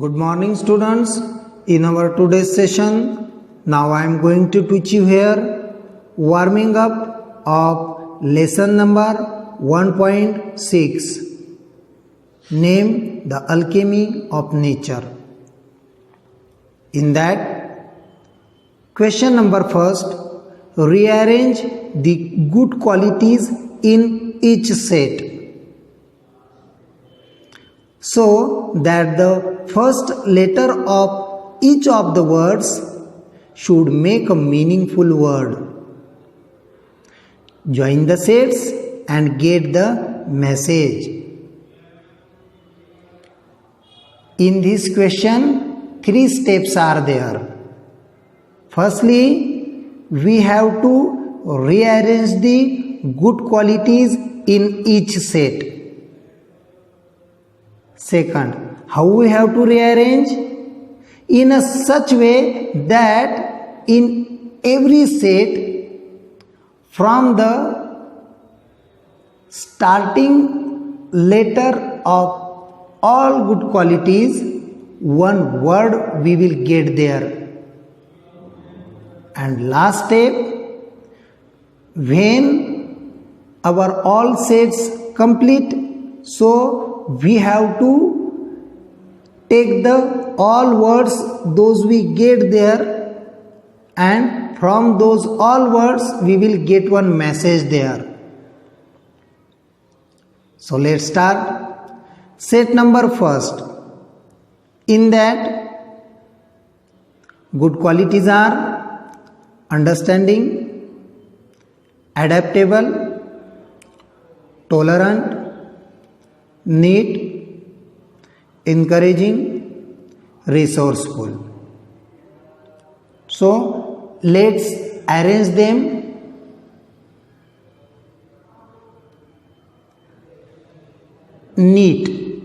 Good morning students. In our today's session, now I am going to teach you here warming up of lesson number 1.6. Name the alchemy of nature. In that, question number first, rearrange the good qualities in each set, so that the first letter of each of the words should make a meaningful word. Join the sets and get the message. In this question, 3 steps are there. Firstly, we have to rearrange the good qualities in each set. Second, how we have to rearrange? In a such way that in every set, from the starting letter of all good qualities, one word we will get there. And last step, when our all sets complete, so we have to take the all words those we get there, and from those all words we will get one message there. So let's start. Set number first. In that, good qualities are understanding, adaptable, tolerant, neat, encouraging, resourceful. So let's arrange them. Neat,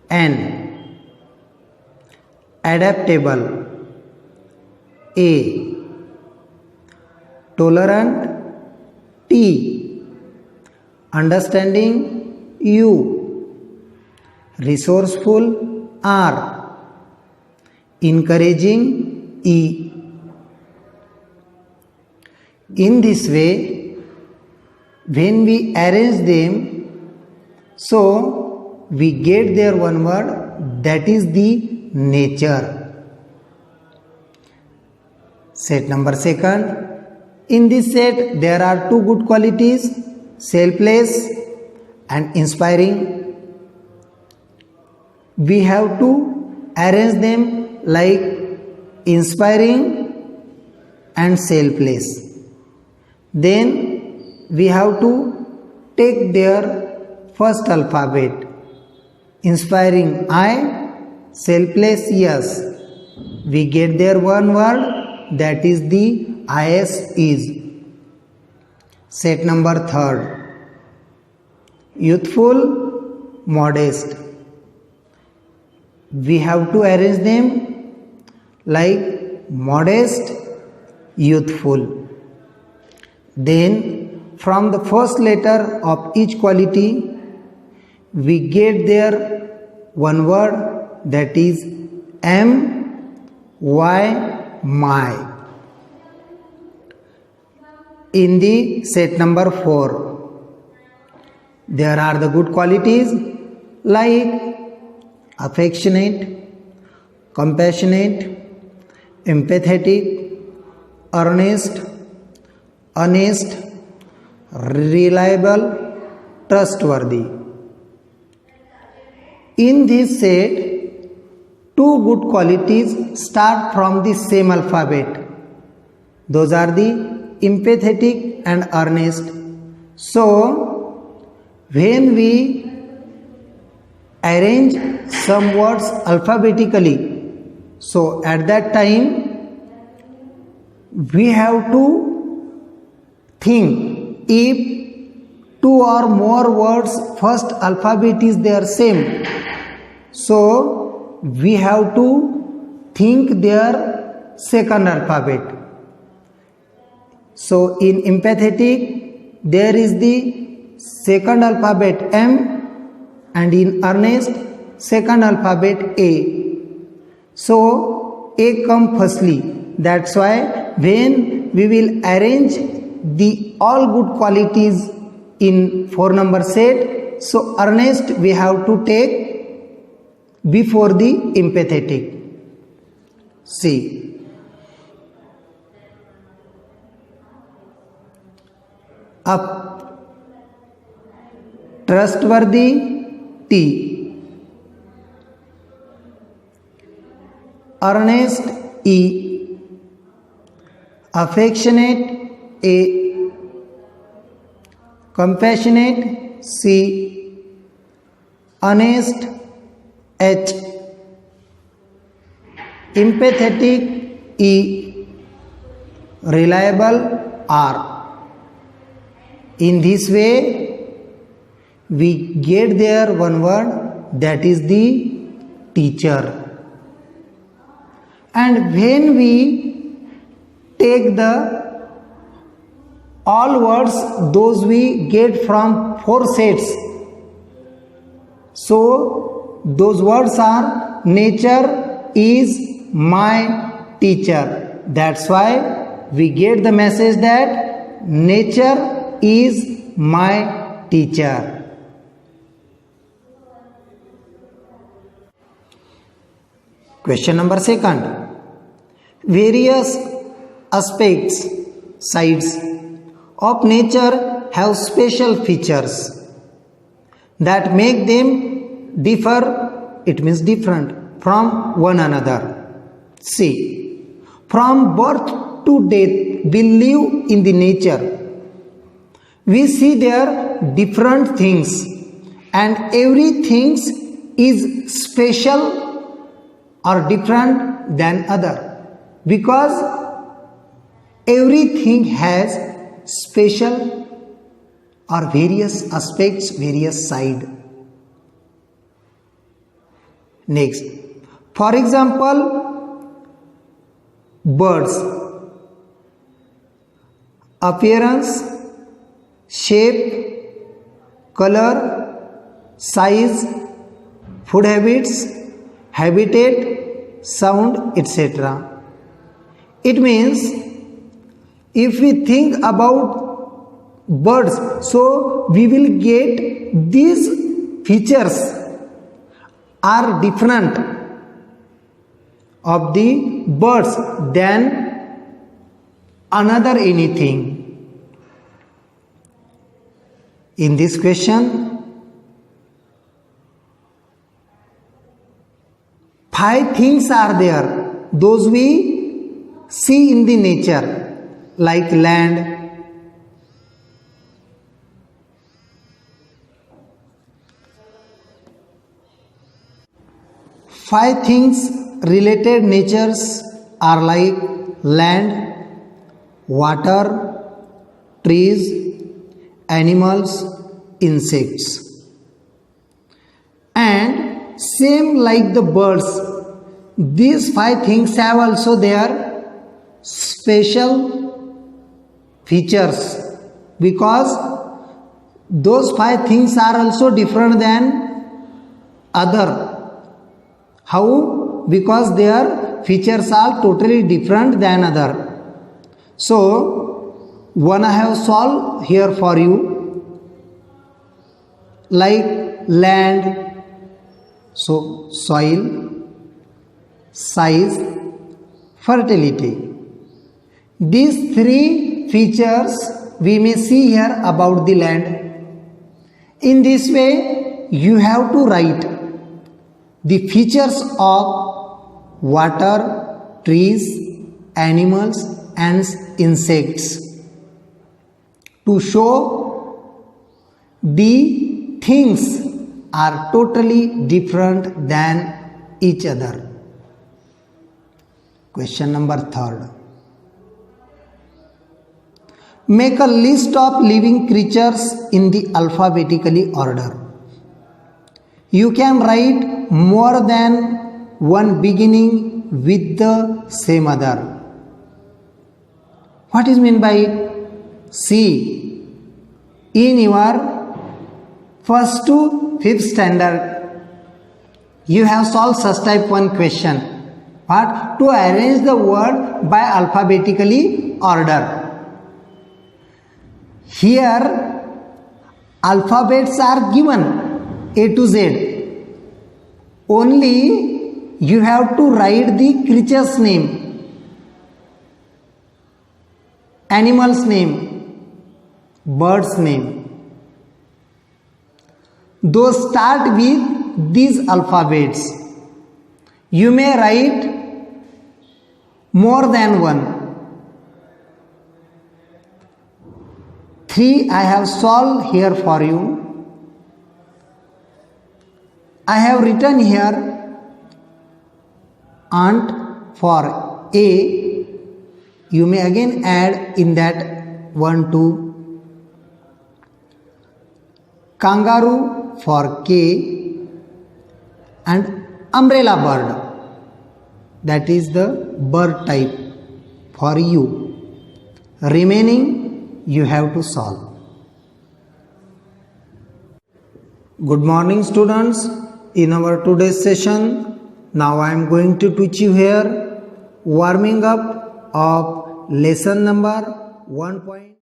N. Adaptable, A. Tolerant, T. Understanding, U. Resourceful, R. Encouraging, E. In this way, when we arrange them, so we get there one word, that is the nature. Set number second. In this set, there are 2 good qualities, selfless and inspiring. We have to arrange them like inspiring and selfless. Then we have to take their first alphabet. Inspiring I, selfless yes. We get there one word, that is the IS is. Set number third. Youthful, modest. We have to arrange them like modest, youthful. Then from the first letter of each quality, we get there one word, that is M, Y, my. In the set number 4, there are the good qualities like affectionate, compassionate, empathetic, earnest, honest, reliable, trustworthy. In this set, 2 good qualities start from the same alphabet. Those are the empathetic and earnest. So, when we arrange some words alphabetically, so at that time we have to think if 2 or more words first alphabet is their same, so we have to think their second alphabet. So in empathetic there is the second alphabet M, and in earnest second alphabet A. So A come firstly. That's why when we will arrange the all good qualities in 4 number set, so earnest we have to take before the empathetic. See, up, trustworthy, T, earnest, E, affectionate, A, compassionate, C, honest, H, empathetic, E, reliable, R. In this way we get there one word, that is the teacher. And when we take the all words those we get from 4 sets, so those words are nature is my teacher. That's why we get the message that nature is my teacher. Question number 2. Various aspects, sides of nature have special features that make them differ, it means different from one another. See, from birth to death we live in the nature. We see there different things, and everything is special or different than other, because everything has special or various aspects, various side. Next, for example, birds, appearance, shape, color, size, food habits, habitat, sound, etc. It means if we think about birds, so we will get these features are different of the birds than another anything. In this question, 5 things are there, those we see in the nature, like land, five things related natures are like land, water, trees, animals, insects. And same like the birds, these 5 things have also their special features, because those 5 things are also different than other. How? Because their features are totally different than other. So one I have solved here for you, like land, so soil, size, fertility. These 3 features we may see here about the land. In this way you have to write the features of water, trees, animals and insects to show the things are totally different than each other. Question number 3. Make a list of living creatures in the alphabetically order. You can write more than one beginning with the same other. What is meant by it? See, in your 1st to 5th standard, you have solved such type 1 question. But to arrange the word by alphabetically order. Here alphabets are given A to Z. Only you have to write the creature's name, animal's name, bird's name. Those start with these alphabets. You may write more than one. 3 I have solved here for you. I have written here aunt for A. You may again add in that 1, 2. Kangaroo for K, and umbrella bird, that is the bird type for you. Remaining you have to solve. Good morning students. In our today's session, now I am going to teach you here warming up of lesson number 1.